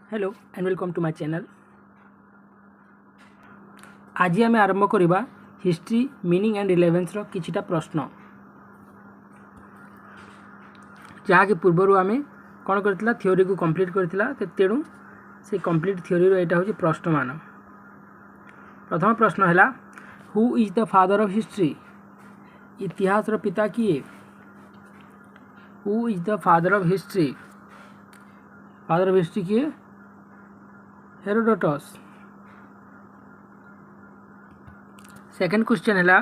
Hello and welcome to my channel. आज आम आरंभ करवा हिस्ट्री मीनिंग एंड रिलेवेंस किछिटा प्रश्न जहाँकि पूर्वर आम कौन करथिला थ्योरी को कंप्लीट करथिला तेणु से कंप्लीट थ्योरी एटा होची प्रश्न मान। प्रथम प्रश्न है who is the father of history? इतिहास रो पिता किए? Who is the father of history? Father of history किए? हेरोडोटस। सेकंड क्वेश्चन है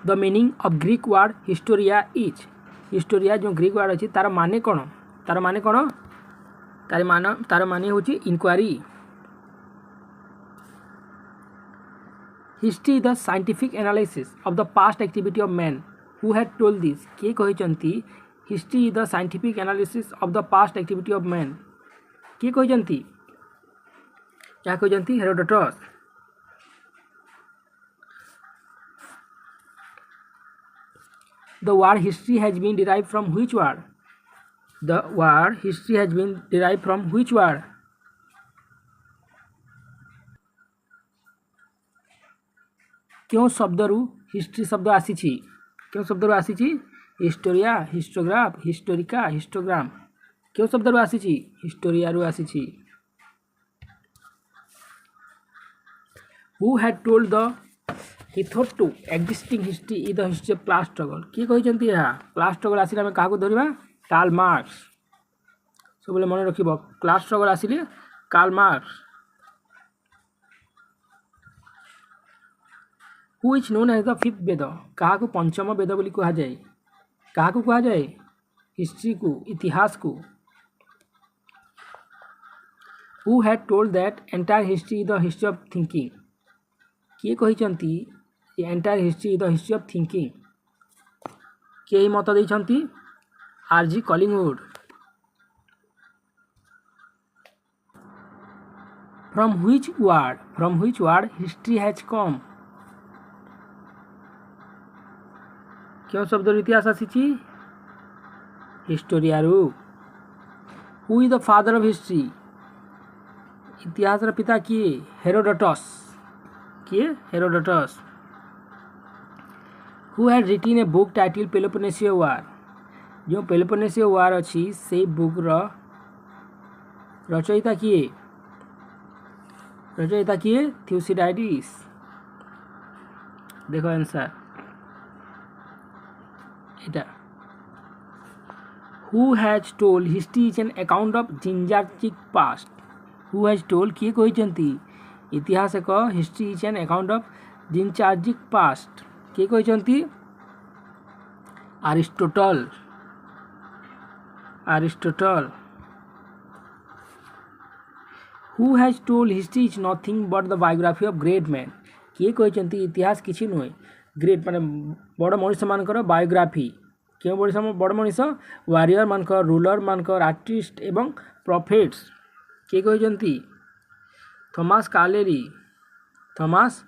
the meaning of Greek word Historia is? Historia जो ग्रीक वर्ड अच्छी तार माने कौन? तार माने कौन? तार माने होची inquiry. History the scientific analysis of the past activity of man. Who had told this? किए कहिसंती history the scientific analysis of the past activity of man? किए कहिसंती? क्या कहिसंती? Herodotus. The word history has been derived from which word? The word history has been derived from which word? क्यों शब्दरू history शब्द आसीछि? क्यों शब्दरू आसीछि? Historia, histograph, historica, histogram. क्यों शब्दरू आसीछि? हिस्टोरियारू आसीछि। Who had told the hitherto existing history is the history of class struggle? किए कहिसंती यह क्लास स्ट्रगल आसिले आम क्या धरवा? Karl Marx. सब मन रखिब क्लास स्ट्रगल आसिले Karl Marx. Who is known as the fifth Veda? क्या पंचम वेद बोली कहा जाए? क्या कहा जाए? हिस्ट्री को, इतिहास को। Who had told that entire history is the history of thinking? किए कहिसंती entire history is the history of thinking? किए मत देइछंती? R G Collingwood. From which word history has come? क्यों शब्द इतिहास आसीछि? हिस्टोरियारू। Who is the father of history? इतिहास रा पिता किए? हेरोडोटस। किए? Herodotus. Who had written a book title Peloponnesian war? जो पेलोपोनेसियन वार अच्छी से बुक रचयिता किए? रचयिता किए? थ्यूसिडाइडिस। देखो आंसर এটা। Who has told history is an account of जिंजार्चिक पास्ट? हु हैज टोल्ड किए कहिसंती इतिहास एक history is an account of जिंजार्चिक पास्ट? किए कहिसंती? Aristotle. Aristotle. Who has told history is nothing but the biography of great man? किए कहिसंती इतिहास किछि नुहे ग्रेट माने बड़ मनीष मानकर बायोग्राफी। क्यों बड़ मनीष? वारियर मानकर, रूलर मानकर, आर्टिस्ट एवं प्रॉफिट्स। किए कहिसंती? Thomas Carlyle. Thomas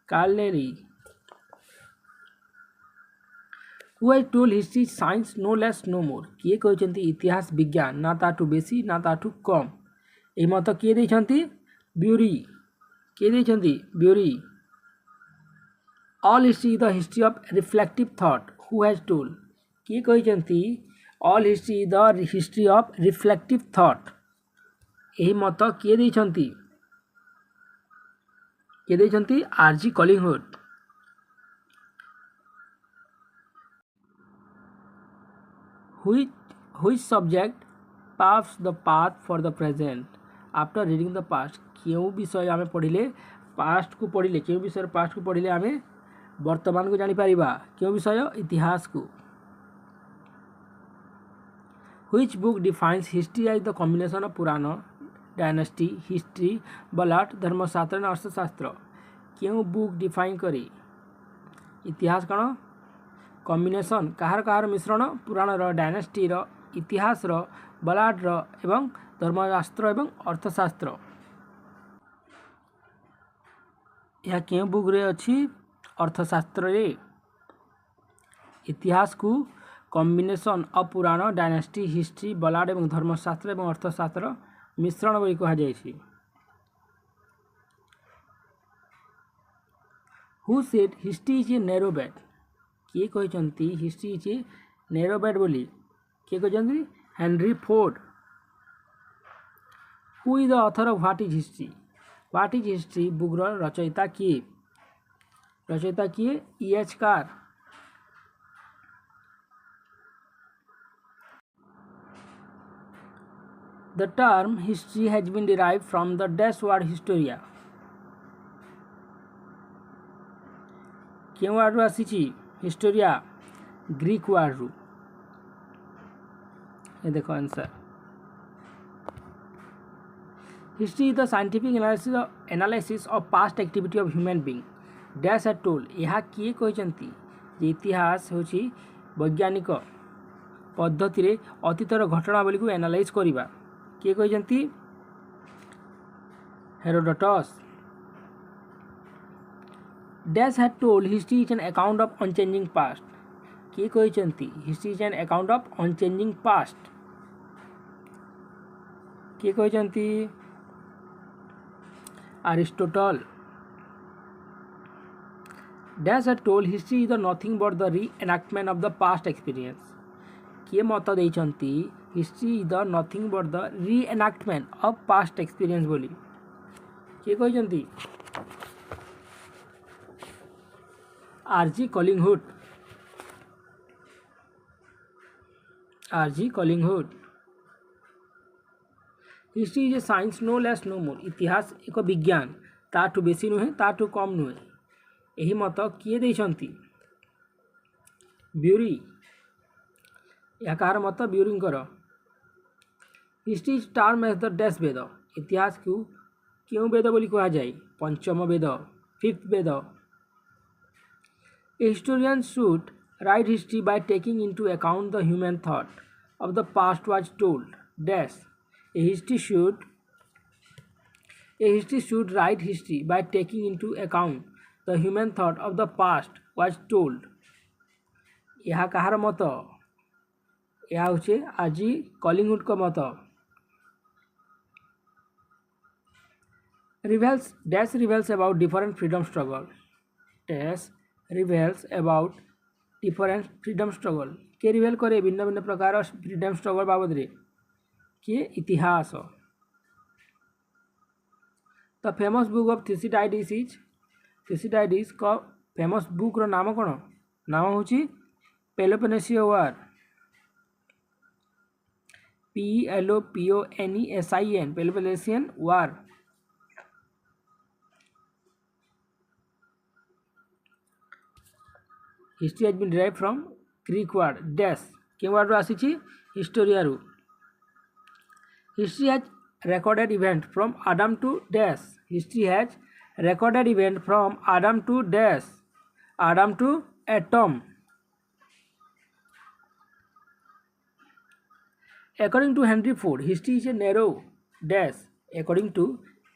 Carlyle. Who has told history science no less no more? किए कहिसंती इतिहास विज्ञान ना ताठू बेसी ना ताठू कम? एही मत किए देइछंती? ब्यूरी। किए देइछंती? Bury. All history is the history of reflective thought? Who has told? किए कहिसंती all history is the history of reflective thought? एही मत किए देइछंती? किए देइछंती? R G Collingwood. Which subject paves the path for the present? After reading the past, क्यों विषय आमे पढ़िले पास्ट को पढ़िले क्यों विषय पास्ट को पढ़िले आमे वर्तमान को जानी पारिबा? क्यों विषय? इतिहास को। Which book defines history as the combination of Purana, dynasty, history, ballad, Dharmashastra और अर्थशास्त्र? क्यों बुक डिफाइन करे इतिहास कौन? कॉम्बिनेशन कहार मिश्रण पुराण डायनेस्टी इतिहास बलाट एवं धर्मशास्त्र एवं अर्थशास्त्र। यह क्यों बुक रे अच्छी? अर्थशास्त्र रे। इतिहास को combination of Purana dynasty history ballad एवं धर्मशास्त्र एवं अर्थशास्त्र ମିଶ୍ରଣ ବୋଲି କୁହାଯାଇଛି। Who said history is a narrow bed? କିଏ କହିଛନ୍ତି history is a narrow bed ବୋଲି? କିଏ କହିଛନ୍ତି? Henry Ford. Who is the author of what is history? What is history ବୁକ୍ର ରଚୟିତା କିଏ? ରଚୟିତା କିଏ? E.H. Carr. The term history has been derived from the Dutch word historia. କେଉଁ ୱାର୍ଡ଼ରୁ ଆସିଛି? ହିଷ୍ଟୋରିଆ ଗ୍ରୀକ୍ ୱାର୍ଡ଼ରୁ। ये देखो answer. History is the scientific analysis of past activity of human being dash et al. यह किए कहते इतिहास हूँ वैज्ञानिक पद्धति अतीतर घटनावली को एनालाइज करवा। किए कहते? Herodotus. Dash had told history is an account of unchanging past. किए कहते history is an account of unchanging past? किए कहते? Aristotle. Dash had told history is nothing but the reenactment of the past experience. किए मत देइछंती history is nothing but the reenactment of past experience बोली? किए कहते? R.G. Collingwood. R.G. Collingwood. History is a science no less no more. इतिहास एक विज्ञान ताठू बेसी नुहे ताठू कम नुहे। यही मत किए देइछंती? ब्यूरी। या कार मत? ब्यूरींकर। History is term as the dash Veda. इतिहास को क्यों वेद बोली कहा जाए? पंचम Veda, fifth Veda. A historian should write history by taking into account the human thought of the past was told dash. A history should write history by taking into account the human thought of the past was told. यह कहार मत? यह हूँ RG कलिंगवुड का मत। Reveals dash reveals about different freedom struggle. Dash reveals about different freedom struggle. के रिवेल करे भिन्न भिन्न प्रकार फ्रीडम स्ट्रगल बाबद रे? किए? इतिहास। The famous book of Thucydides is? Thucydides का फेमस बुक रो नाम कौन? नाम हूँ Peloponnesian war. PELOPONESIAN Peloponnesian war. History has been derived from Greek word dash. के वर्ड रो आसी? हिस्टोरिया रू। History has recorded event from Adam to dash. History has recorded event from Adam to dash. Adam to atom. According to Henry Ford, history is a narrow dash. According to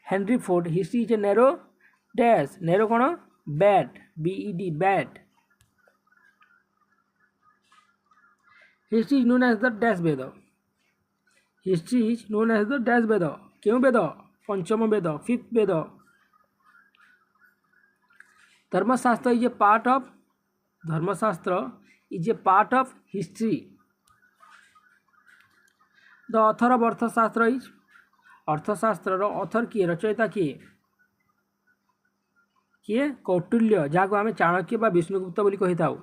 Henry Ford, history is a narrow dash. Narrow कौन? Bad. B-E-D bad. History is known as the dash Veda. History is known as the dash Veda. क्यों वेद? पंचम Veda, fifth Veda. Dharmashastra is a part of Dharmashastra is a part of history. The author of Arthashastra is? Arthashastra author किए? रचयिता किए? किए? कौटिल्य, जहाँ को आम चाणक्य बा विष्णुगुप्त बोली कही था।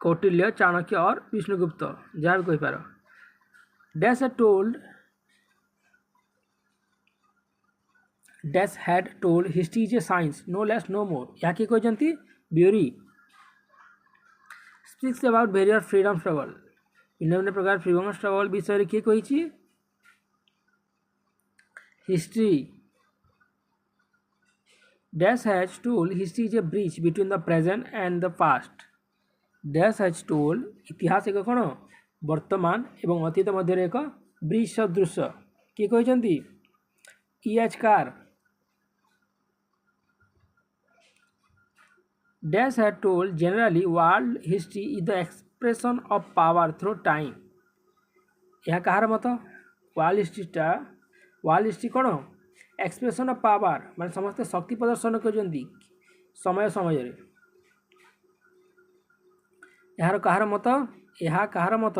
कौटिल्य, चाणक्य और विष्णुगुप्त जहाँ भी कहीपार। Dash had told history is a science no less no more. यहाँ किए कहते? Bury. Speaks about various freedom struggle. भिन्न भिन्न प्रकार फ्रीडम स्ट्रगल विषय किए कही? History. Dash has told history is a bridge between the present and the past. Dash has told इतिहास एक कौन? वर्तमान एवं अतीत मध्य एक ब्रिज सदृश। किए कहते? E.H. Car. Dash had told generally world history is the expression of power through time. यह कहार मत वाल हिस्ट्रीटा वाल हिस्ट्री कौन एक्सप्रेशन ऑफ पावर माने समस्ते शक्ति प्रदर्शन कर समय समय यार कहार मत यह कहार मत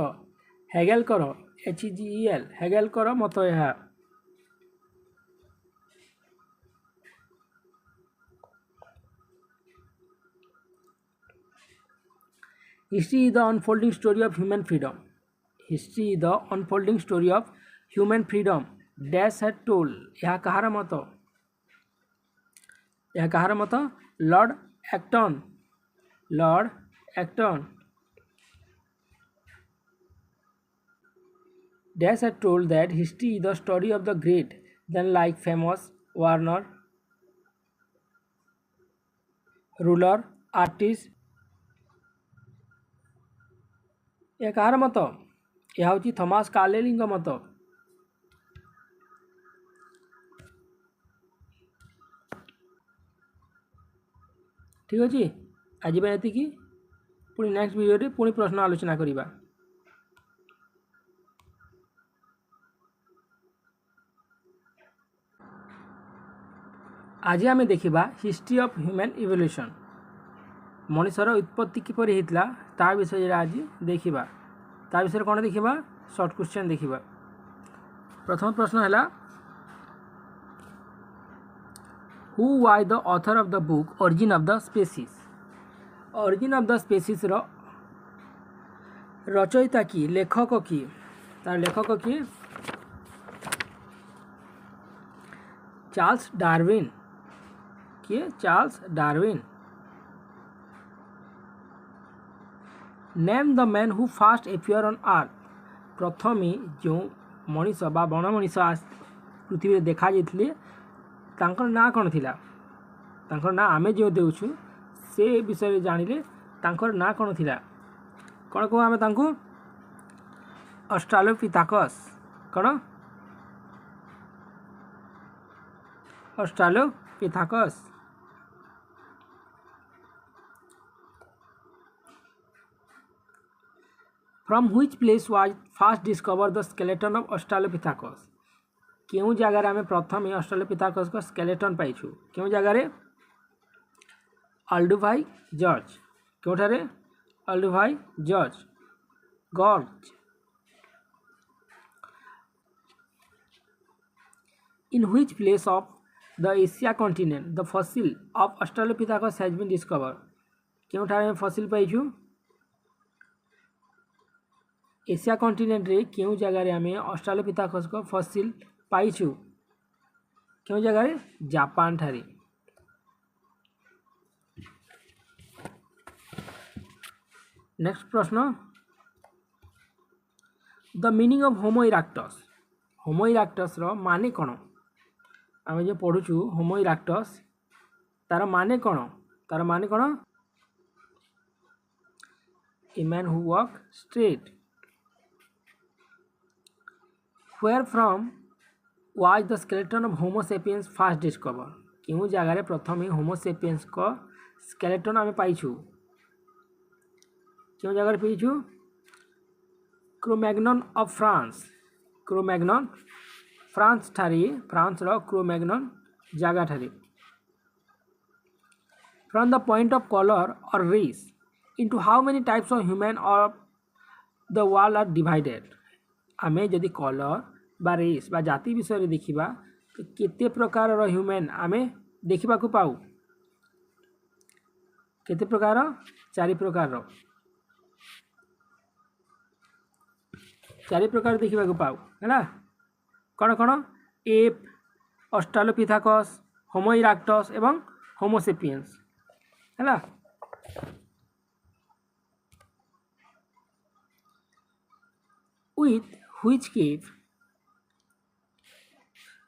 हेगेल कर HEGEL हेगेल कर मत यह history is the unfolding story of human freedom history is the unfolding story of human freedom dash had told यह कहार मत lord Acton dash had told that history is the story of the great then like famous वार्नर ruler artist यह कहार मत यह हूँ Thomas Carlyle मत ठीक अच्छे आज ये पुणी नेक्स्ट वीडियो पुणी प्रश्न आलोचना करवा आज आम देखा हिस्ट्री ऑफ ह्यूमन इवोल्यूशन मनुष्यर उत्पत्ति किपर होता ता विषय आज देखा ता विषय कौन देखा शॉर्ट क्वेश्चन देखा प्रथम प्रश्न है who was the author of the book origin of the species origin of the species रचयिता की लेखक की तार लेखक की चार्ल्स डार्विन किए Charles Darwin name the man who fast appear on earth प्रथम जो मनीष बा बण मनीष पृथ्वी देखा जाते तांकर ना कौन थिला तांकर ना आमे जो देउछु से विषय जानिले तांकर ना कौन थिला कौन कहू आमे तांको ऑस्ट्रालोपिथेकस कौन Australopithecus from which place was first discover the skeleton of Australopithecus क्यों जगार आम प्रथम ऑस्ट्रालोपिथेकस का स्केलेटन पाइछु क्यों जगार अल्डुभाई जॉर्ज क्योंठारे Olduvai Gorge gorge in which place of the Asia continent the fossil of Australopithecus has been discover क्योंठारे फॉसिल पाइछु एशिया कॉन्टिनेंट रे क्यों जगार आम ऑस्ट्रालोपिथेकस का फॉसिल पाइछु क्यों जगार जापान ठारे नेक्स्ट प्रश्न द मीनिंग ऑफ होमो इराक्टस रो माने कौन आम जो पढ़ुचु होमो इराक्टस तार माने कौन a man who walk straight Where from was the skeleton of Homo sapiens first discovered? क्यों जगार प्रथम होमो सेपियंस को स्केलेटन आम पाइछु क्यों जगार पाइछु क्रोमैग्नन ऑफ क्रोमैग्नन फ्रांस ठारी फ्रांस रो क्रोमैग्नन जगह ठारी from the point of colour और race into how many types of human of the world are divided आमे जदि कलर बा रेस बा जाति विषय देखा तो केते प्रकार ह्यूमन आमे देखा पाऊ केते प्रकार 4 प्रकार 4 प्रकार देखा पाऊ है कौन कौन एप ऑस्ट्रालोपिथेकस होमो इराक्टस एवं होमो सेपियंस है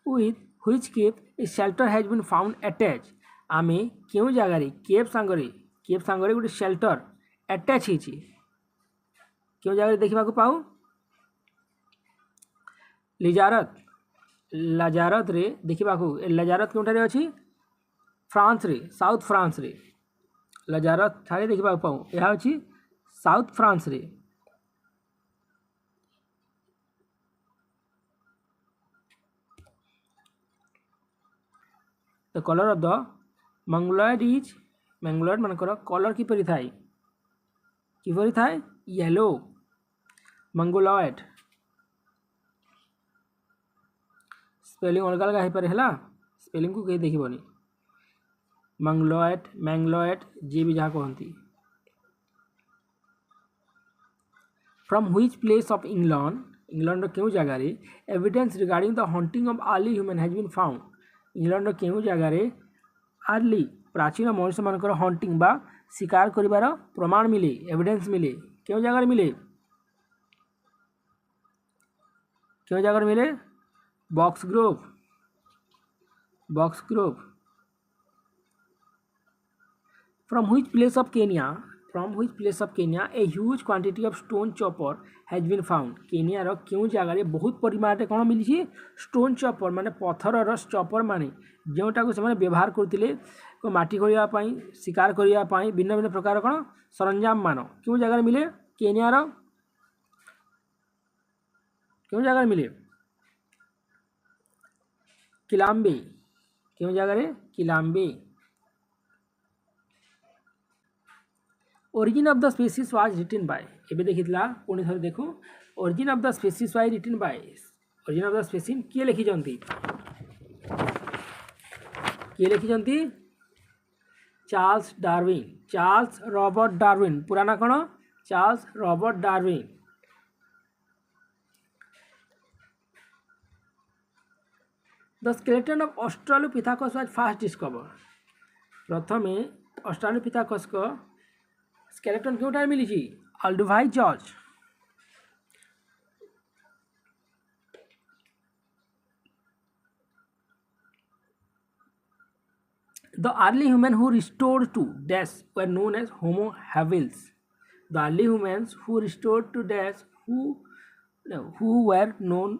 with which cave a shelter has been found attached आमे क्यों जगार केव सांगरे गोटे शेल्टर अटैच होती क्यों जगह देखा पाऊ लाजारत रे देखा लाजारत क्योंठारे अच्छी फ्रांस रे साउथ फ्रांस रे लाजारत ठारे देखा पाऊ यह अच्छी साउथ फ्रांस रे the colour of the Mongoloid is Mongoloid मानकर कलर किपरि थाए येलो मंगोलॉयड स्पेलिंग अलग अलग हो पारे है स्पेलिंग को कहीं देखिबनी मैंगलॉयड जी भी जहाँ कहती from which place of England क्यों जगार evidence regarding the hunting of early human has been found England क्यों जगार अर्ली प्राचीन मनुष्य मानकर हंटिंग बा शिकार करिवार प्रमाण मिले एविडेंस मिले क्यों जगार मिले box Grove From which place of Kenya a huge quantity of stone chopper has been found? Kenya रो क्यों जगह बहुत परिमाण रे कौन मिली स्टोन चॉपर माने पत्थर रो चॉपर माने जोटा को से व्यवहार करथिले को माटी खोलिया पाई शिकार करिया पाई भिन्न भिन्न प्रकार कौन सरंजाम मान क्यों जगह मिले केनिया रो क्यों जगह मिले किलाम्बे क्यों जगह किलाम्बे origin of the species was written by एबे देखितला पुणी थरे देखो origin of the species was written by origin of the species किए लिखिजंती चार्ल्स रॉबर्ट डार्विन पुराना कौन Charles Robert Darwin the skeleton of Australopithecus was first discover प्रथमे ऑस्ट्रेलोपिथेकस को स्केलेटन क्यों मिली Olduvai Gorge the early human who restored to dash were known as Homo habilis the early humans who restored to dash who were known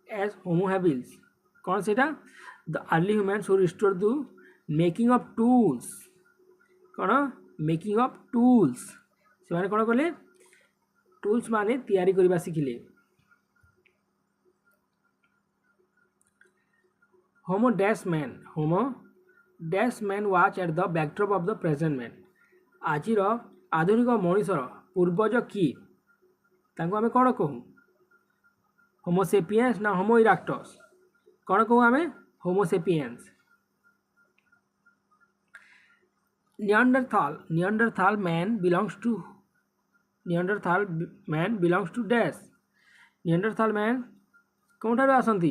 as Homo habilis कौन से the early humans who restored to making of tools कौन making of tools से माने कौन कले tools माने तैयारी करबा सिखिले Homo dash man watch at the backdrop of the present man आजिर आधुनिक मनुष्यर पूर्वज किए तांको आमे कौन कहूँ होमोसेपियंस ना होमो इराक्टस कौन कहूँ आमे Homo sapiens Neanderthal man belongs to dash Neanderthal man कौन ठारू आसंती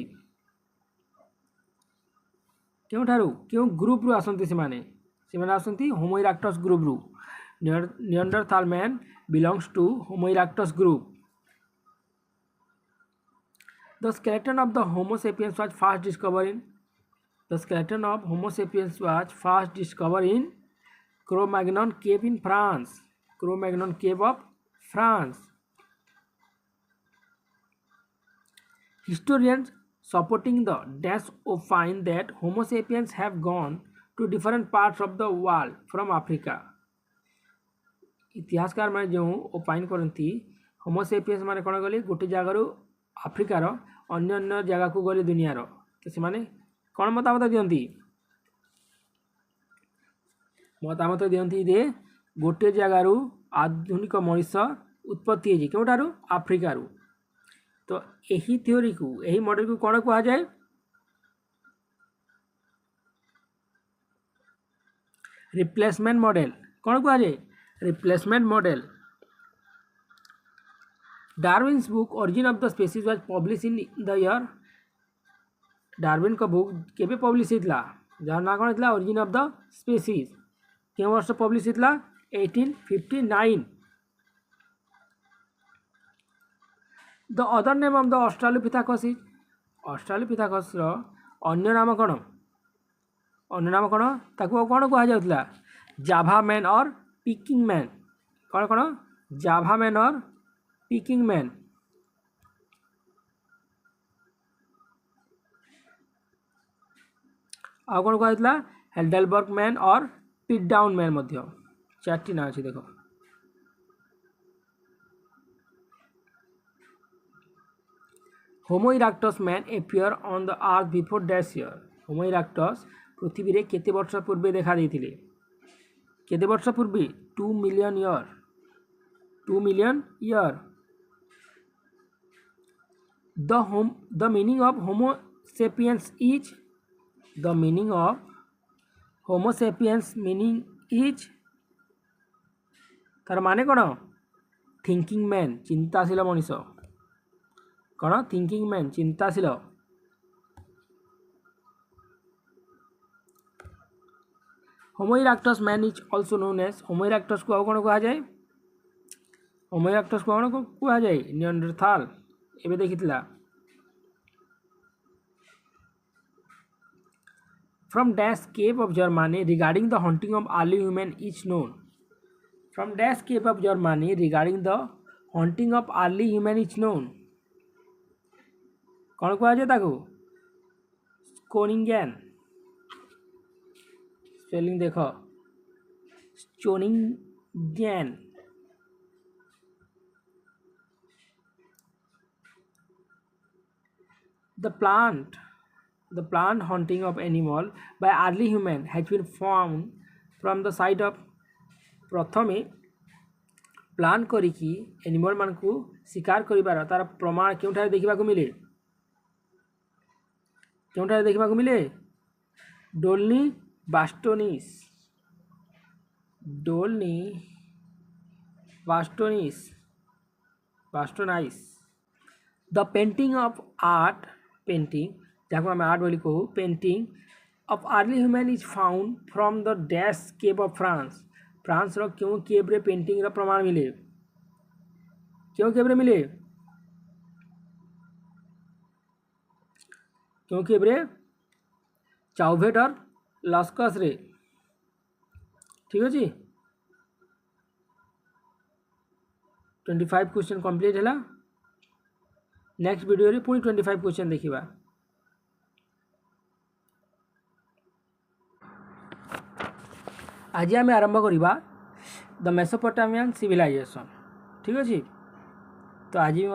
क्यों ग्रुप रु आसंती से आसंती होमो इराक्टस ग्रुप रु Neanderthal man belongs to homo erectus group the skeleton of the homo sapiens was first discovered in Cro-Magnon cave in France. Cro-Magnon cave of France. Historians supporting the dash opine that Homo sapiens have gone to different parts of the world from Africa. इतिहासकार मैंने जो opine करती होमो sapiens माने कौन गले गोटे जगार आफ्रिकार अन्य अन्य जगह को गले दुनियार तो से माने कौन मतामत दियंती जे गोटे जगार आधुनिक मनुष्य उत्पत्ति है क्योंठारू आफ्रिकार तो यही थ्योरी को यही मॉडल को कौन कह जाए रिप्लेसमेंट मॉडल कौन कह जाए replacement model Darwin's book origin of the species was publish in the year Darwin का बुक केबे पब्लिश होता जार ना कौन होता ओरिजिन ऑफ द स्पीसीज क्यों वर्ष पब्लिश होता 1859 the other name of the Australopithecus is Australopithecus रो अन्य नाम कौन ताको कौन कह जाउतला जाभा मैन और पिकिंग मैन कौन जाभा मैन और पिकिंग मैन आ कौन कह जाउतला हेल्डेलबर्ग मैन और पिट डाउन मैन मध्य चार्टी ना अच्छी देखो Homo erectus man appear on the earth before dash year Homo erectus पृथ्वी रे केते वर्ष पूर्वे देखा देथिले केते वर्ष पूर्वे 2 million year 2 million year the meaning of Homo sapiens is the meaning of Homo sapiens meaning is तार माने कौन थिंकिंग मैन चिंताशील मनीष कौन थिंकिंग मैन चिंताशील Homo erectus man is also known as Homo erectus को कौन कह जाए होमो इरेक्टस को कौन कह जाए निएंडरथाल एबे देखिथिला from dash cave of Germany regarding the hunting of early human is known from dash cave of Germany regarding the hunting of early human is known कौन कह जाए ताको स्कोनिंगेन स्पेलिंग देख Schoningen The plant hunting of animal by early human has been found from the site of प्रथमे plan करिकी animal मान को शिकार करिबार तार प्रमाण केउठारे देखिबा को मिले केउठारे देखिबा को मिले Dolni Vestonice Vestonice the painting of art painting जहाँ आम आर्ट बोली कहू painting of early human is found from the dash cave of France France रो क्यों केव रे पेंटिंग रो प्रमाण मिले क्यों केव रे मिले क्यों केव रे चाउभेट और लस्कस रे ठीक अच्छे 25 क्वेश्चन कंप्लीट है नेक्स्ट वीडियो रे पुणी 25 क्वेश्चन देखिबा आज आम आरंभ करवा द मेसोपोटामियन सिविलाइजेशन ठीक अच्छे तो आज भी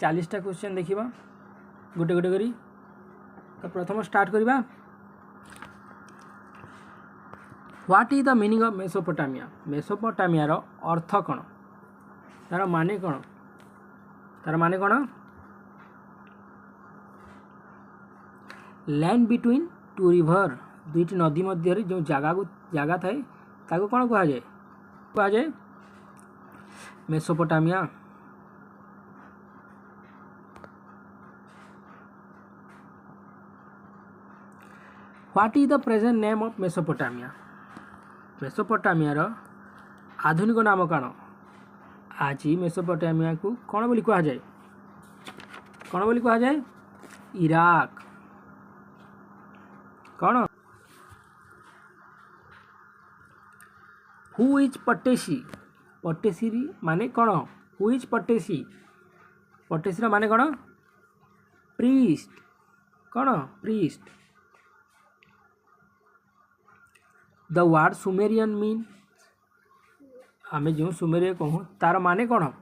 40टा क्वेश्चन देखिबा गोटे गोटे करी तो प्रथम स्टार्ट करवा what is the meaning of Mesopotamia Mesopotamia रो अर्थ कौन तार माने कौन लैंड बिटवीन टू रिवर दुईटी नदी मध्य जो जगह थाए ताको कौन कह जाए Mesopotamia what is the present name of Mesopotamia Mesopotamia रो आधुनिक नाम कौन आज मेसोपोटामिया को कौन बोली कह जाए इराक कौन हु इज पटेसी पटेसी माने कौन हु इज पटेसी पटेसी माने कौन प्रीस्ट कौन priest the word Sumerian mean आम जो सुमेरियन कहूँ तार माने कौन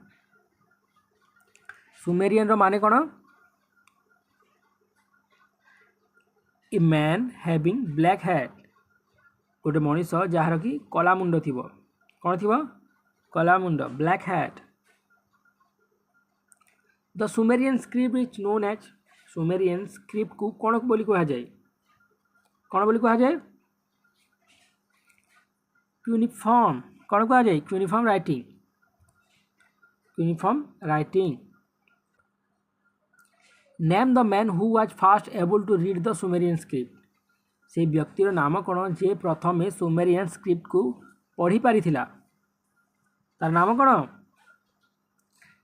सुमेरियन रो माने कौन ए मैन हैविंग ब्लैक हेड गोटे मनीष जार कि कला मुंड थी कौन थी कला मुंड black head the Sumerian script is known as Sumerian script को कौन बोली कह जाए क्यूनिफॉर्म कौन कह जाए cuneiform writing name the man who was first able to read the Sumerian script से व्यक्तिर नाम कौन जे प्रथमे सुमेरियन स्क्रिप्ट को पढ़ी पारी थिला तार नाम कौन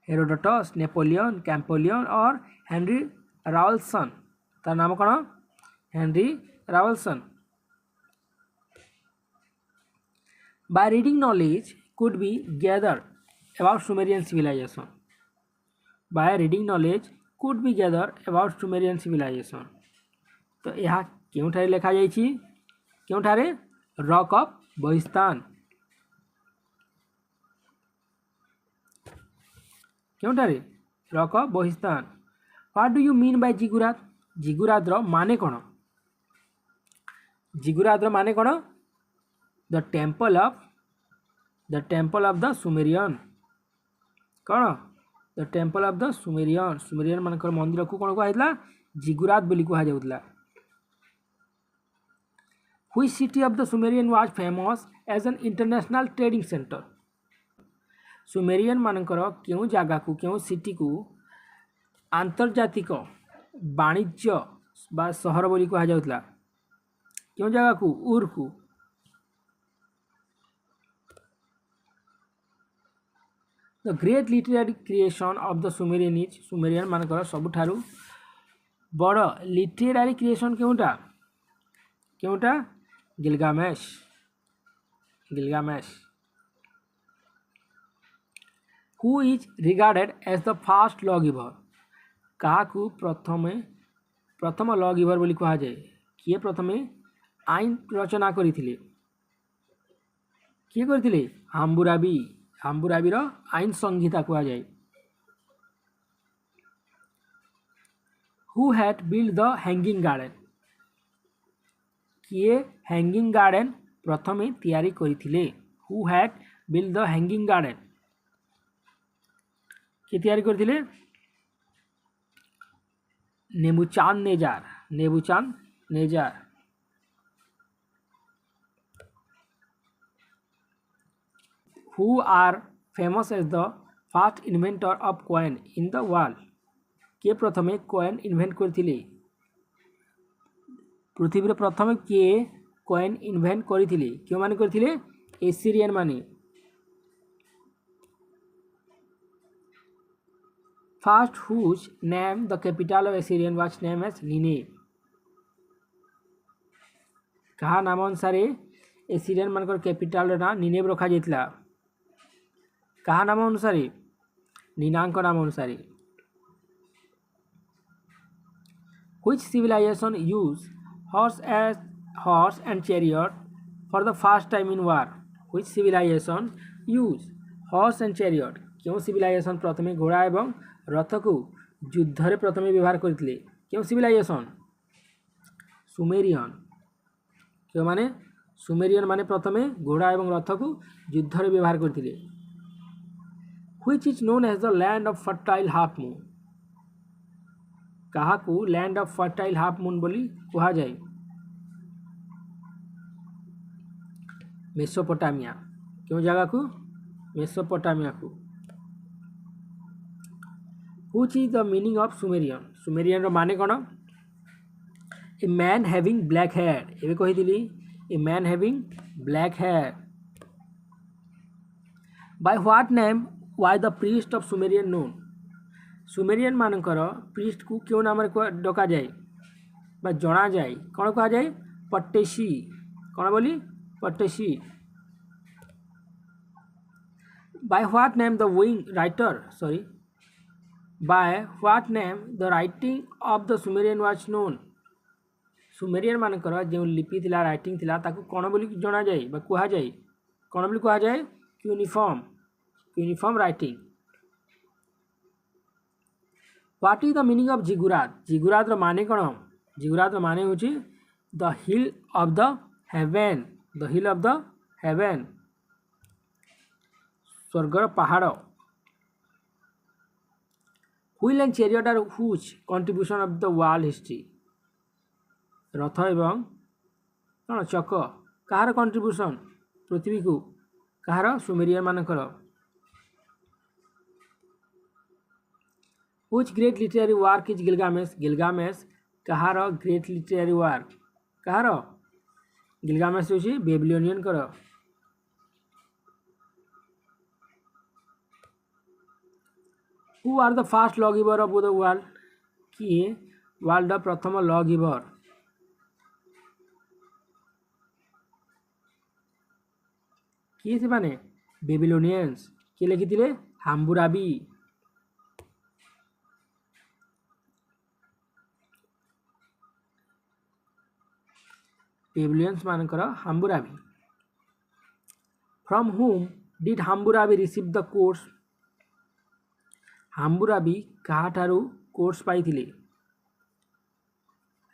हेरोडोटस नेपोलियन कैम्पोलियन और हेनरी रावल्सन तार नाम कौन Henry Rawlinson by reading knowledge could be gather about Sumerian civilisation by reading knowledge could be gather about Sumerian civilisation तो यह क्योंठारे लिखा जाइछि क्योंठारे रॉक ऑफ बहिस्तान क्योंठारे rock of Behistun what do you mean by ziggurat ziggurat रो माने कौन ଜିଗୁରାତର ମାନେ କ'ଣ? The temple of the Sumerian. କ'ଣ? The temple of the ସୁମେରିୟନ୍। ସୁମେରିୟନ୍ ମାନଙ୍କର ମନ୍ଦିରକୁ କ'ଣ କୁହାଯାଇଥିଲା? ଜିଗୁରାତ ବୋଲି କୁହାଯାଉଥିଲା। Which city of the Sumerian was famous as an international trading center? ସୁମେରିଆନ୍ ମାନଙ୍କର କେଉଁ ଜାଗାକୁ, କେଉଁ ସିଟିକୁ ଆନ୍ତର୍ଜାତିକ ବାଣିଜ୍ୟ ବା ସହର ବୋଲି କୁହାଯାଉଥିଲା? କେଉଁ ଜାଗାକୁ? ଉର୍କୁ। The great literary creation of the Sumerian is. Sumerian ମାନଙ୍କର ସବୁଠାରୁ ବଡ଼ ଲିଟେରାରୀ କ୍ରିଏସନ୍ କେଉଁଟା? କେଉଁଟା? Gilgamesh. Who is regarded as the first law giver? काहाकू प्रथम लॉ गिवर बोली कहा जाए? किए प्रथमे आईन रचना करथिले? किए करथिले? हाम्बुराबी रो आईन संहिता कहा जाए। Who had build the hanging garden? किए हैंगिंग गार्डन प्रथमे तैयारी करथिले? Who had build the hanging garden? किए तैयारी करथिले? Nebuchadnezzar. Who are famous as the first inventor of coin in the world? किए प्रथमे कॉइन इन्वेंट करथिले? पृथ्वी प्रथम किए कॉइन इन्वेंट करथिले? क्यों माने करथिले? एसिरियन माने। First whose name the capital of Assyrian was name as Nineveh? कहा नाम अनुसार एसिरियन मानकर कैपिटल ना निनेव रखा जाइतला? कहा नाम अनुसार? निनांक नाम अनुसार। Which civilization use horse and chariot for the first time in war? Which civilization use horse and chariot? क्यों civilization प्रथमे घोड़ा एवं रथ को युद्ध रे प्रथमे व्यवहार करथिले? क्यों civilization? सुमेरियन। क्यों माने? सुमेरियन माने प्रथमे घोड़ा एवं रथ को युद्ध रे व्यवहार करथिले। Which is known as the land of fertile half moon? काहाकू land of fertile half moon बोली कहा जाए? मेसोपोटामिया। क्यों जगह को? मेसोपोटामिया को। Which is the meaning of Sumerian? Sumerian रो माने कोन? A man having black hair. एबे कहिदिली a man having black hair. By what name was the priest of Sumerian known? Sumerian मानकर प्रीस्ट को क्यों नाम डका जाए बा जना जाए? कौन कहा जाए? पट्टेसी। कौन बोली? Patesi. By what name the writing of the Sumerian was known? Sumerian मानकर जो लिपि थिला, राइटिंग थिला, ताकू कौन बोली जना जाए बा कहा जाए? कौन बोली कहा जाए? Uniform writing. What is the meaning of ziggurat? Ziggurat रो माने कोन? जिगुरात रो माने होची the hill of the heaven. स्वर्गर पहाड़। Wheel and chariot are whose contribution of the world history? रथ एवं कौन चक कहार कंट्रीब्यूशन पृथ्वी को? कहार? सुमेरियन मानकर। Which great literary work is Gilgamesh? Gilgamesh कहार ग्रेट लिटरेरी वर्क? कहार? गिलगामेश होची बेबीलोनियन कर। Who are the first lawgiver of the world? किए वर्ल्ड प्रथम लॉगिवर? किए से माने? बेबीलोनियंस। किए लिखिथिले? हाम्बुराबी। बेबीलोनियंस मानकर Hammurabi. From whom did Hammurabi receive the course? Hammurabi काहाठारू कोर्स पाइथिले?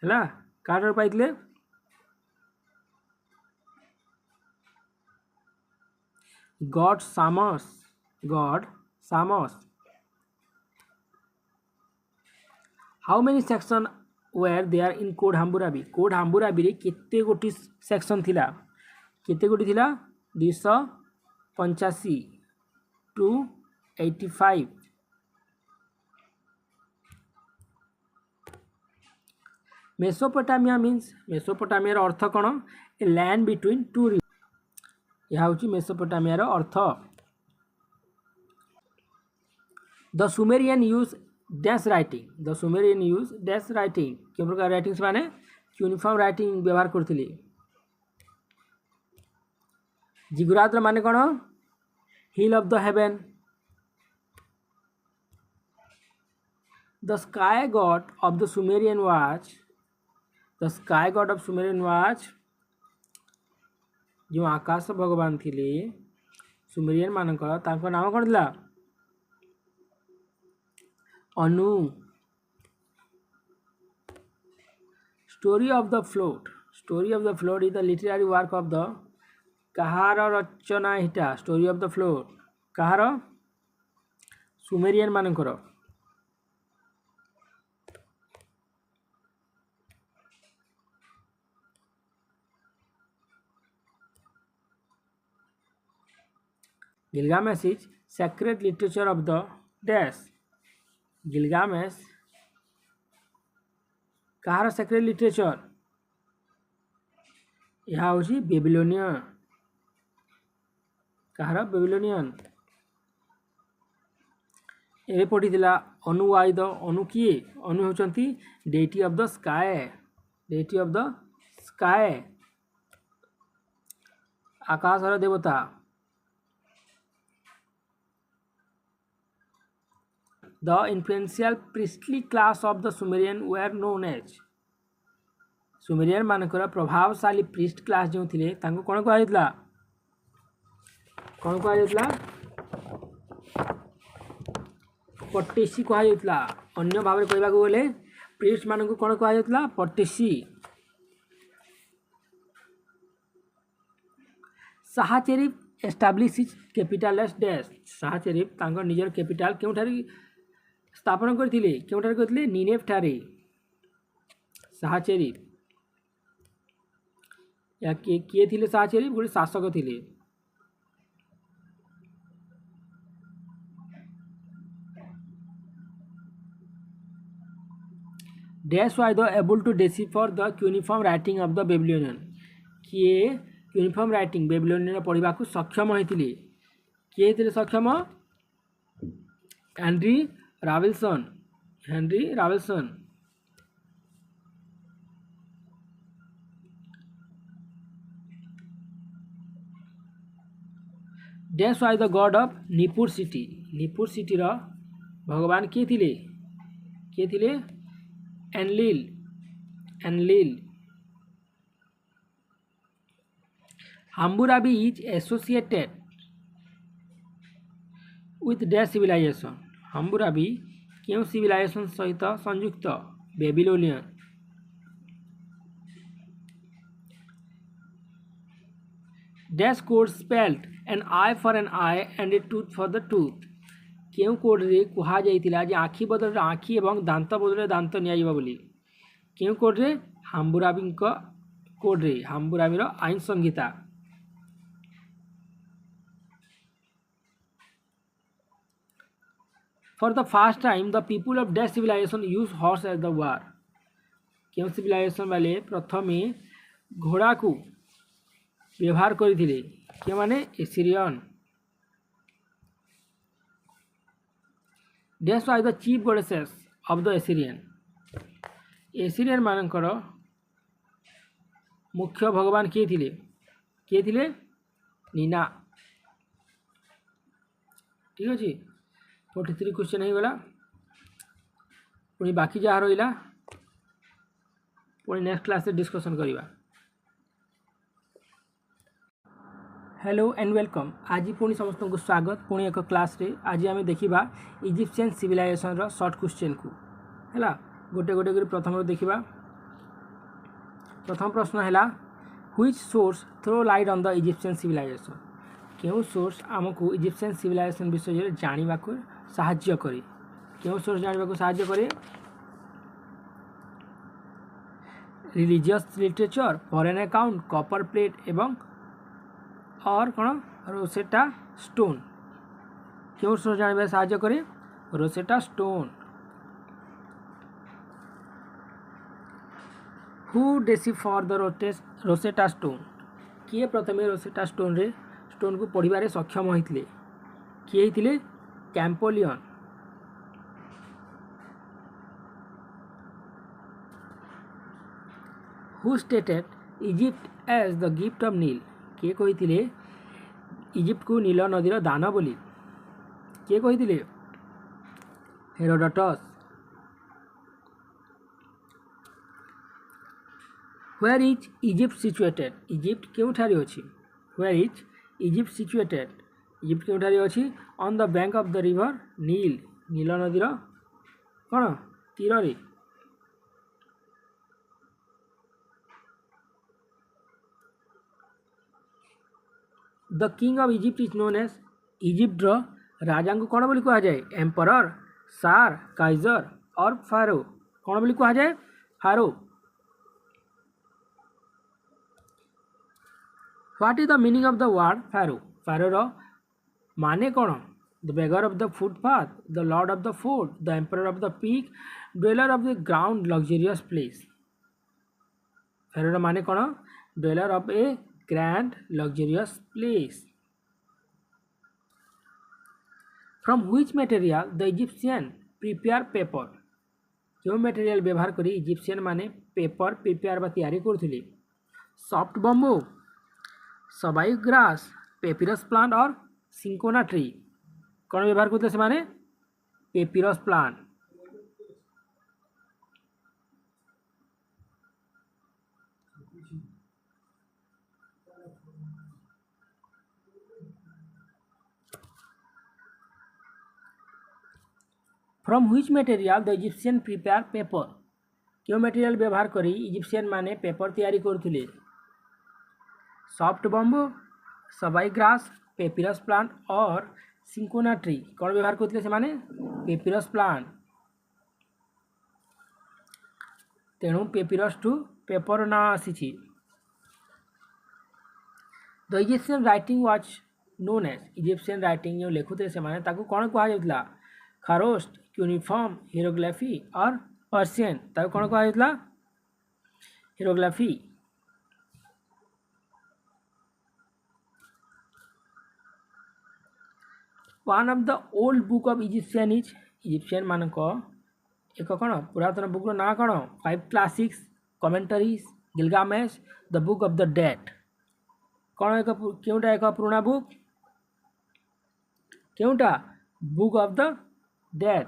हैला काहाठारू पाइथिले? God Samos. God Samos. How many sections were there in Code Hammurabi? Code Hammurabi रे केते गोटी सेक्शन थिला? केते गोटी थिला? 285 टू 85. मेसोपोटामिया मीन्स मेसोपोटामिया रो अर्थ कोन? A land between two river. यह होची मेसोपोटामिया रो अर्थ. The Sumerian use dash writing. The Sumerian use dash writing. के प्रकार राइटिंग माने यूनिफॉर्म राइटिंग व्यवहार करथिले. जिगुरात माने कोन? Hill of the heaven. The sky god of the Sumerian was. The sky god of Sumerian was जो आकाश भगवान थिले सुमेरियन मानकर तांको नाम कोन दिला? Anu. Story of the flood. Story of the flood is the literary work of the कहार रचना हिटा. स्टोरी ऑफ द फ्लोट कहार? सुमेरियन मानकर. Gilgamesh is sacred literature of the dash. Gilgamesh कहार sacred literature? यह होची बेबिलोनियन. कहार? Babylonian. ए पढ़ीला अनुवाद. Anu किए? अनु होचंती deity of the sky. Deity of the sky आकाशर देवता. The influential priestly class of the Sumerian were known as. Sumerian मानकर प्रभावशाली प्रिस्ट क्लास जो थिले तांको कोन को आइतला? कोन को आइतला? पट्टेसी को आइतला. अन्य भाव कहबा को बोले प्रिस्ट मान को कोन को आइतला? पट्टेसी. साहाचेरिफ एस्टाब्लिश कैपिटल एस डैश. साहाचेरिफ तांको निजर कैपिटल केउठारी स्थापन करथिले? केउठारे करथिले? निनेव ठारे. साहाचेरिफ या के किए थिले? साहाचेरिफ गोटे शासक थिले. Dash was the able to decipher the uniform writing of the Babylonian. किए यूनिफॉर्म राइटिंग बेबिलोनियन पढ़ा को सक्षम होइथिले? किए हेतिले सक्षम? Henry Rawlinson. Henry Rawlinson. Dash was the god of Nippur city. Nippur city रो भगवान किए थिले? किए थिले? Enlil. Enlil. Hammurabi is associated with dash civilisation. Hammurabi क्यों सिविलाइजेशन सहित संयुक्त? Babylonian. Dash code spelled N I for N I and A tooth for the tooth. क्यों कोड रे कुहा जाइतिला जे आखि बदल आखि एवं दांत बदल दांत नियाजिबा बोली? क्यों कोड रे? हाम्बुराबी कोड रे. हाम्बुराबी रो आईन संहिता. For the first time, the people of that civilization used horse as the war. क्यों civilization वाले प्रथमे घोड़ा को व्यवहार करथिले? के माने? Assyrian. Dash was the chief goddesses of the Assyrian. Assyrian मानकर मुख्य भगवान किए थिले? किए थिले? नीना. ठीक अच्छे. 43 क्वेश्चन हो गला. पुणी बाकी जहाँ रहा पुणी नेक्स्ट क्लास डिस्कसन करवा. Hello and welcome. आज पुणी समस्त को स्वागत पुणी एक क्लास रे. आज आम देखा इजिप्शियन सिविलाइजेशन रो शॉर्ट क्वेश्चन को है गोटे गोटे कर प्रथम देखा. प्रथम प्रश्न है which source throw light on the Egyptian civilization. केउ सोर्स आमको इजिप्शियन सिविलाइजेशन विषय जानवा साहाय्य करे केउ सोर्स जानवा साहाय्य करे religious literature foreign account copper plate एवं और कौन रोसेटा स्टोन क्यों सोर्स जानवा साहाय्य करे Rosetta Stone who decipher the Rosetta stone किए प्रथमे रोसेटा स्टोन को पढ़िबारे सक्षम होइतिले किए हितिले Champollion who stated Egypt as the gift of Nile किए कहितिले इजिप्ट को नील नदीर दान बोली किए कहितिले Herodotus Where is Egypt situated? Egypt केउठारे अछि? Where is Egypt situated? Egypt केउठारे अछि? On the bank of the river Nile. नील नदीर कौन तीर रे The king of Egypt is known as Egypt रो राजा को कौन बोली कहा जाए एम्परर सार काइजर और फारो कौन बोली कहा जाए pharaoh What is the meaning of the word Pharaoh? Pharaoh माने कौन The beggar of the footpath, the lord of the fort, the emperor of the peak, dweller of the ground, luxurious place. Pharaoh माने कौन Dweller of a grand luxurious place. From which material the Egyptian prepare paper? क्यों material व्यवहार करी Egyptian माने paper prepare बा तैयारी करथिले soft bamboo सबाई ग्रास पेपिरस प्लांट और सिंकोना ट्री कौन व्यवहार करते से माने papyrus plant from which material the Egyptian prepare paper क्यों मटेरियल व्यवहार करी इजिप्शियन माने पेपर तैयारी करथिले सॉफ्ट बम्बू सबाई ग्रास पेपिरस प्लांट और सिंकोना ट्री कौन व्यवहार करथिले से माने पेपिरस प्लांट तेणु पेपिरस टू पेपर ना आसी the Egyptian writing was known as Egyptian writing जो लिखुते से माने ताकू कौन कहा जाउतला खारोस्ट यूनिफॉर्म हिरोग्राफी और पर्शियन ताकू कौन कहा जाउतला hieroglyphy one of the old book of Egyptian is Egyptian मान एक कौन पुरातन बुक ना कौन 5 classics commentaries Gilgamesh the book of the dead कौन एक क्योंटा एक पुराना बुक क्योंटा book of the dead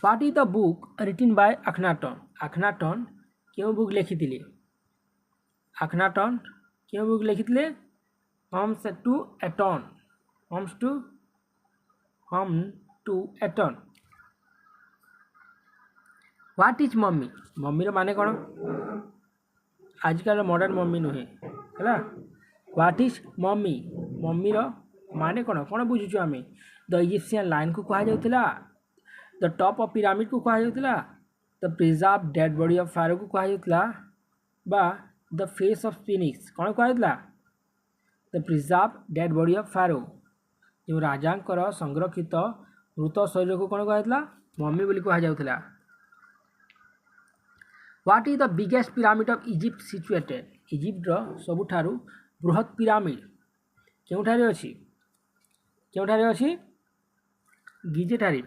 what is the book written by Akhenaten क्यों बुक लिखिथिले अखनाटन क्यों बुक लिखिथिले hymns to Aten what is mummy mummy रो माने कौन आजकल मॉडर्न मम्मी नुहे है व्हाट इज मम्मी मम्मी रो माने कौन कौन बुझुछु आमे द इजिप्शियन लाइन को कहा जाउतला द टॉप ऑफ पिरामिड को कहा जाउतला the preserve dead body of pharaoh को कहा जाउतला बा द फेस ऑफ फिनिक्स कौन कहा जाउतला the preserve dead body of pharaoh जो राजांकर संरक्षित मृत शरीर को कौन कहा जाउतला मम्मी बोली कहा जाउतला what is the biggest pyramid of Egypt situated Egypt रो सबुठारु बृहत पिरामिड केउठारे अछि गिजे ठारे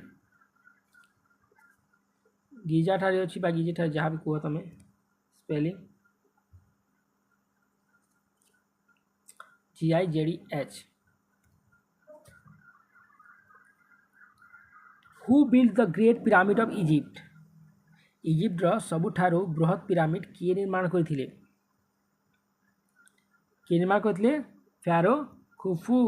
गिजा ठारे अछि बा गिजे ठारे जहाँ भी कह तमें spelling GIZEH who build the great pyramid of Egypt Egypt रो सबुठारु बृहत पिरामिड किए निर्माण करथिले pharaoh Khufu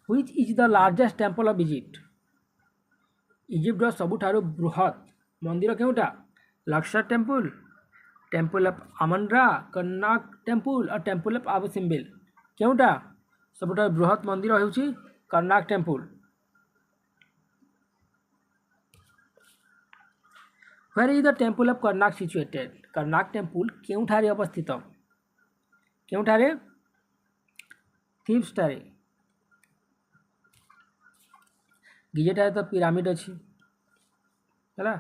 which is the largest temple of Egypt Egypt रो सबुठारु बृहत मंदिर केउटा Luxor temple, temple of Amun Ra, Karnak temple और टेम्पल ऑफ आबू सिम्बल केउटा सबटा बृहत मंदिर होउची Karnak temple. Where is the temple of Karnak situated? Karnak temple केउठारे अवस्थित केउठारे थीब्सटारे गिजेटारे तो पिरामिड अच्छी है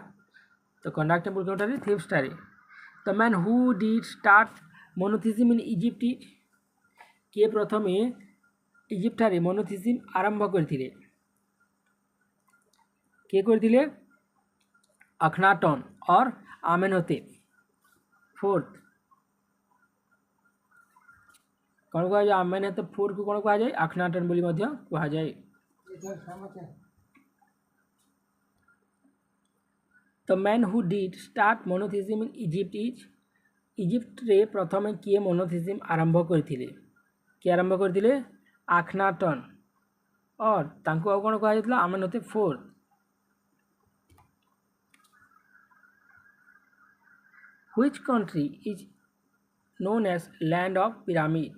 तो कर्नाक टेम्पल केउठारे थीब्सटारे। The man who did start monotheism in Egypt किए प्रथम इजिप्ट ठारे मोनोथिज्म आरंभ करथिले किए करथिले अखनाटन और आमेनहतेप। फोर्थ कौन कह जाए आमेनहतेप फोर्थ को कौन कह जाए अखनाटन बोली मध्य कह जाए। The man who did start monotheism in Egypt is Egypt रे प्रथम किए मोनोथिज्म आरंभ करथिले किए आरंभ करथिले अखनाटन और तांको आ कौन कह जायतला आमेनहतेप fourth. Which country is known as land of pyramid?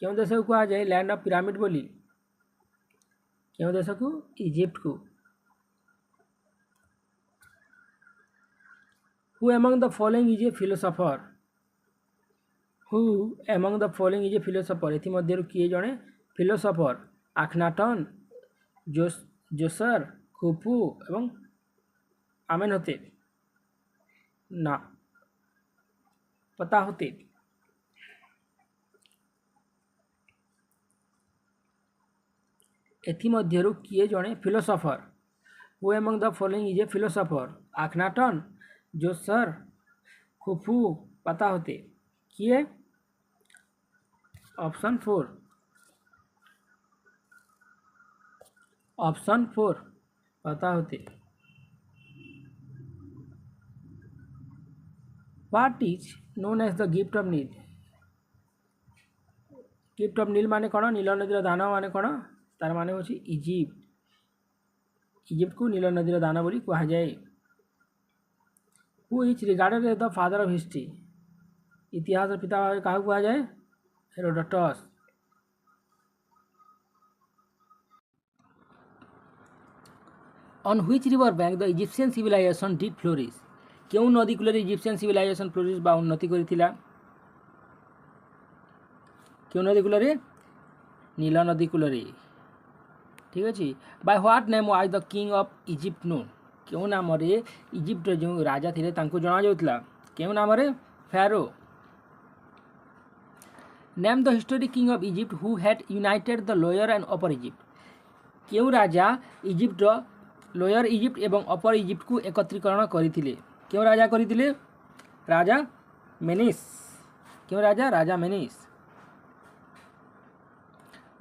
क्यों देश को कहा जाए लैंड ऑफ पिरामिड बोली क्यों देश को इजिप्ट को। Who among the following is a philosopher? Who among the following is a philosopher? एथि मध्यरु किए जणे फिलोसोफर अखनाटन जोसर खुफू एवं आमेनहतेप ना पता होते। एथि मध्यरु किए जणे philosopher who among the following is a philosopher Akhenaten Djoser Khufu पता होते किए ऑप्शन 4 पता होते। What is known as the gift of Nile? Gift of Nile माने कौन नील नदीर दान माने कौन तार माने होची इजिप्ट को नील नदीर दान बोली कहा जाए। Who is regarded as the father of history इतिहास पिता क्या कहा जाए Herodotus. On which river bank the Egyptian civilization did flourish क्यों नदी कूल इजिप्शियन सिविलाइजेशन फ्लोरिश बा उन्नति करथिला क्यों नदी कूल नील नदी कूल ठीक अच्छे। Bye what name was the king of Egypt known क्यों नाम रे इजिप्ट जो राजा थे जना जाउतला क्यों नाम रे pharaoh. Name the historic king of Egypt who had united the lower and upper Egypt क्यों राजा इजिप्ट लोअर इजिप्ट एवं अपर इजिप्ट को एकत्रीकरण करथिले क्यों राजा करथिले राजा मेनिस क्यों राजा Menes.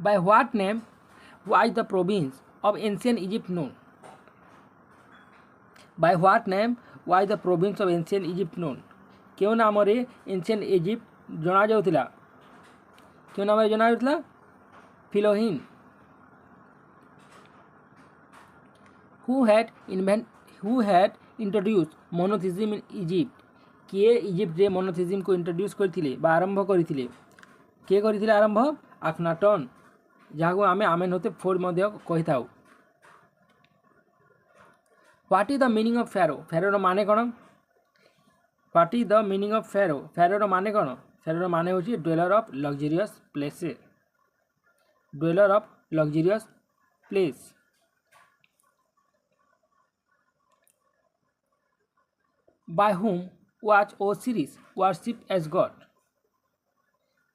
By what name was the province of ancient Egypt known by what name was the province of ancient Egypt known क्यों नाम रे एंशिएंट इजिप्ट जना जाउतिला क्यों नाम रे जना जाउतिला फिलोहिन। who had introduced monotheism in Egypt किए इजिप्ट रे मोनोथिज्म को इंट्रोड्यूस करथिले बा आरंभ करथिले किए करथिले आरंभ अखनाटन जहाँ को आमे आमेनहतेप फोर मध्य कहि थाउ। What is the meaning of pharaoh फेरोर माने कौन what is the meaning of pharaoh फेरोर माने कौन फेरोर माने होची dweller of luxurious place dweller of luxurious place. By whom was Osiris worshipped as God?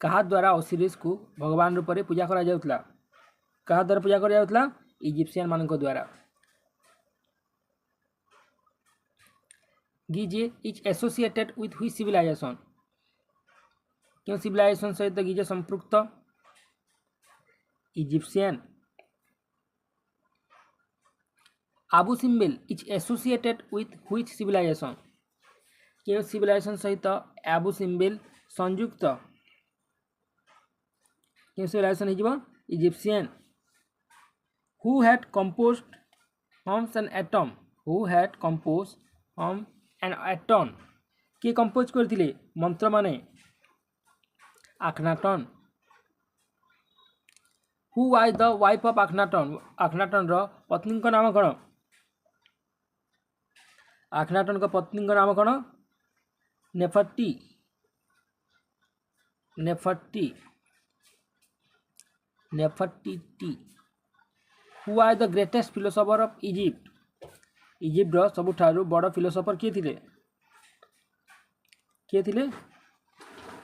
कहा द्वारा ओसिरिस को भगवान रूप में पूजा करा जाउतला कहा द्वारा पूजा करा जाउतला इजिप्शियन मान द्वारा। Giza is associated with which civilization क्यों सिविलाइजेशन सहित गिजे संपृक्त Egyptian. Abu Simbel is associated with which civilization क्यों सिविलाइजेशन सहित आबू सिम्बल संयुक्त क्यों सिविलाइजेशन हो Egyptian. Who had composed hymns and Aten who had composed and Aten किए compose करथिले मंत्र माने Akhenaten who was the wife of Akhenaten Akhenaten रो पत्नी को नाम कौन आखनाटन को पत्नी को नाम कौन Neferti Neferti Nefertiti who was the greatest philosopher of Egypt Egypt रो सबुठारु बड़ फिलोसोफर किए थिले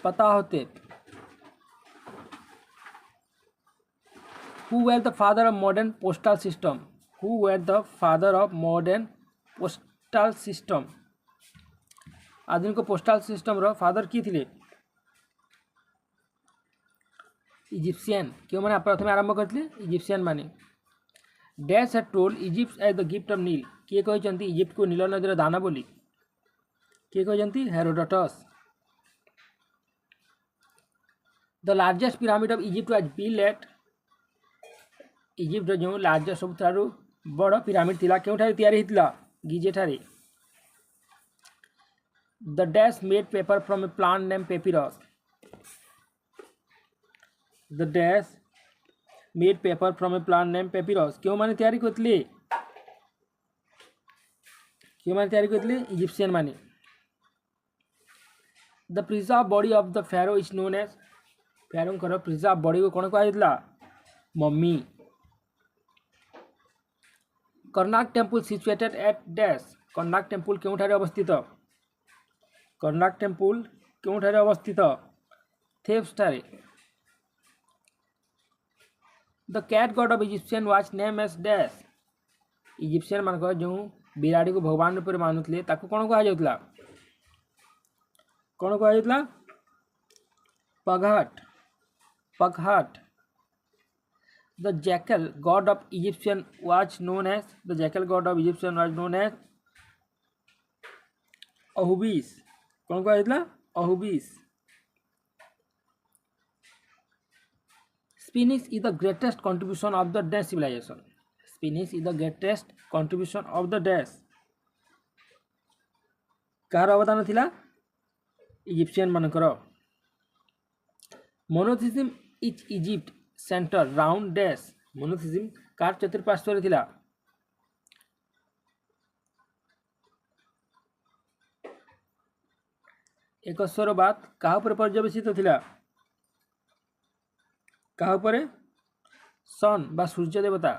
पता होते who were the father of modern postal system who were the father of modern postal system आधुनिक पोस्टल सिस्टम रो फादर किए थिले इजिप्शियन क्यों मैंने प्रथम आरंभ करते इजिप्शियन माने dash had told Egypt as the gift of Nile किए कहते इजिप्ट को नील नदीर दान बोली किए कहते Herodotus the largest pyramid of Egypt was built at Egypt जो लार्जेस्ट सबुठारु बड़ पिरामिड थिला केउठारे तैयारी हितला गिजे ठारे the dash made paper from a plant name papyrus the dash made paper from a plant name papyrus क्यों माने तैयारी करथिले इजिप्शियन माने the preserve body of the pharaoh is known as pharaoh कर प्रिजर्व बॉडी को कौन कहला mummy Karnak temple situated eight dash Karnak temple केउठारे अवस्थित कर्नाक टेम्पल केउठारे अवस्थित थेब्स ठारे the cat god of Egyptian was name as dash Egyptian मान जो बिराड़ी को भगवान रूप मानुले ताको कौन कह पघाट पघाट the jackal god of Egyptian was known as Anubis कौन कह Anubis Sphinx is the greatest contribution of the Dash civilization. Sphinx is the greatest contribution of the Dash. कार अवदान थिला इजिप्शियन मानकर monotheism is Egypt center round dash monotheism कार चतुर्पार्श्व थिला एकस्वरवाद कहा पर पर्यवेसित थिला कहा पर सन बा सूर्य देवता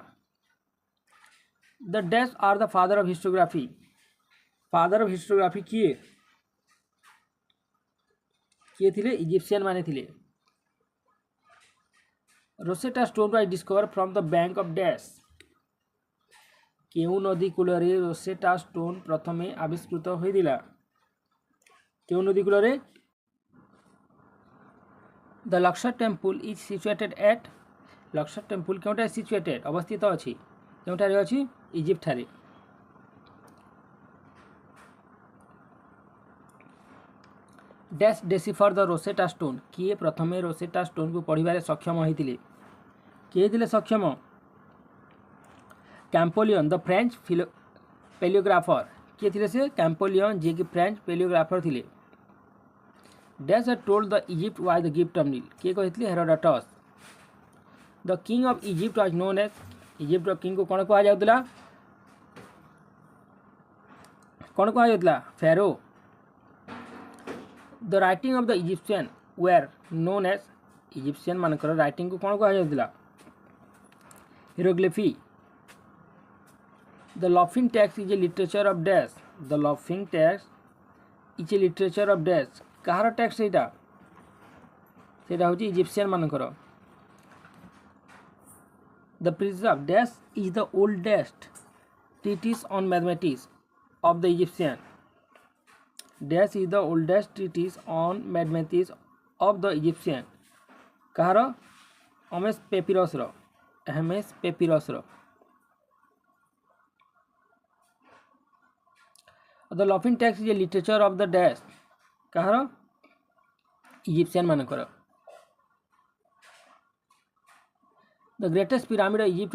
the dash are the father of histography किए थिले इजिप्शियन माने थिले Rosetta stone was discover from the bank of dash केउ नदी कूलरे रोसेटा स्टोन प्रथमे आविष्कृत होइदिला केउ नदी कूलरे the Luxor temple is situated at Luxor temple क्योंटा सिचुएटेड अवस्थित अच्छी क्योंठारे अच्छी इजिप्ट ठारे dash decipher the Rosetta stone किए प्रथमे रोसेटा स्टोन को पढ़िबारे सक्षम होइतिले किए थिले सक्षम कैम्पोलियन द फ्रेंच पेलियोग्राफर किए थिले से कैम्पोलियन जे कि फ्रेंच पेलियोग्राफर थिले dash had told the Egypt was the gift of Nile किए कहते Herodotus the king of Egypt was known as Egypt king को कौन कहुला pharaoh the writing of the Egyptian were known as Egyptian मानकर writing को कौन कहुला hieroglyphy the laughing text is a literature of dash the laughing text is a literature of dash कहार text सेटा हूँ इजिप्शियन मानकर the preserve dash is the oldest treatise on mathematics of the Egyptian dash is the oldest treatise on mathematics of the Egyptian कहार Ahmes papyrus the laughing text is a literature of the dash कहार Egyptian मानकर the greatest pyramid of Egypt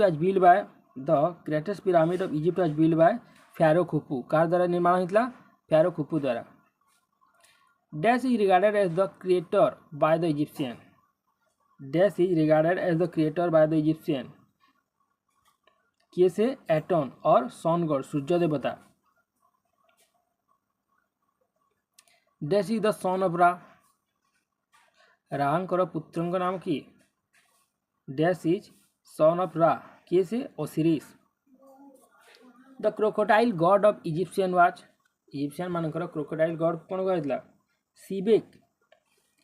was built by pharaoh Khufu କାହା ଦ୍ୱାରା ନିର୍ମାଣ ହେଇଥିଲା pharaoh Khufu ଦ୍ୱାରା dash is regarded as the creator by the Egyptian dash is regarded as the creator by the Egyptian किए से Aten और sun god सूर्य देवता dash is the sun of रा राहंकर पुत्रंक नाम कि डैश इज सन ऑफ रा किए से Osiris the crocodile God of Egyptian watch Egyptian मानकर क्रोकोडाइल गॉड कौन कहला सीबेक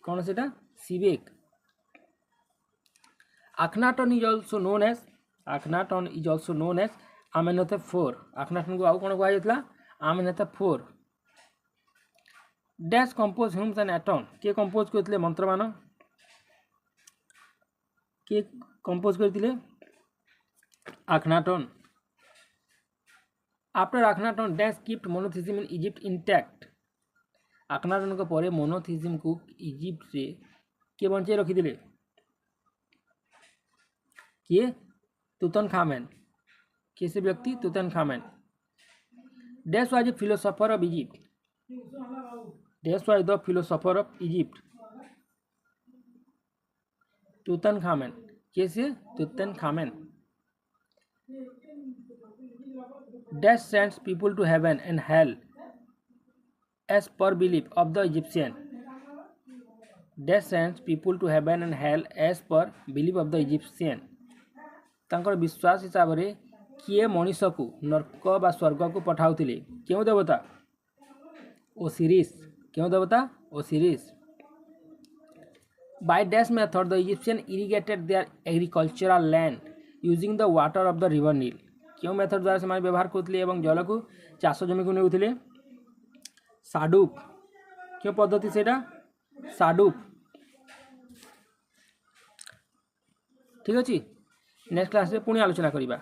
कौन सेटा Seebeck Akhenaton is also known as Amenhotep IV Akhenaton को आउ कौन कहला Amenhotep IV dash compose Hume's and Eton के कंपोज करथिले मंत्र मान के कंपोज करथिले Akhenaton after Akhenaton dash kept monotheism in Egypt intact Akhenaton को परे मोनोथिज्म को इजिप्ट से के बंचे रखिथिले किए तुतनखामेन किसे व्यक्ति Tutankhamun dash was a philosopher of Egypt dash was the philosopher of Egypt Tutankhamun किसे Tutankhamun dash sends people to heaven and hell as per belief of the Egyptian dash sends people to heaven and hell as per belief of the Egyptian तांकर विश्वास हिसाब से किए मनीष को नर्क बा स्वर्ग को पठाउथिले क्यों देवता ओसिरिस क्यों देवता Osiris by dash method the Egyptian irrigated their agricultural land using the water of the river Nile क्यों मेथड द्वारा से व्यवहार करथिले एवं जल को चाष जमी को नेउथिले साडुप क्यों पद्धति सेटा साडुप ठीक अछि नेक्स्ट क्लास में पुणी आलोचना करिबा।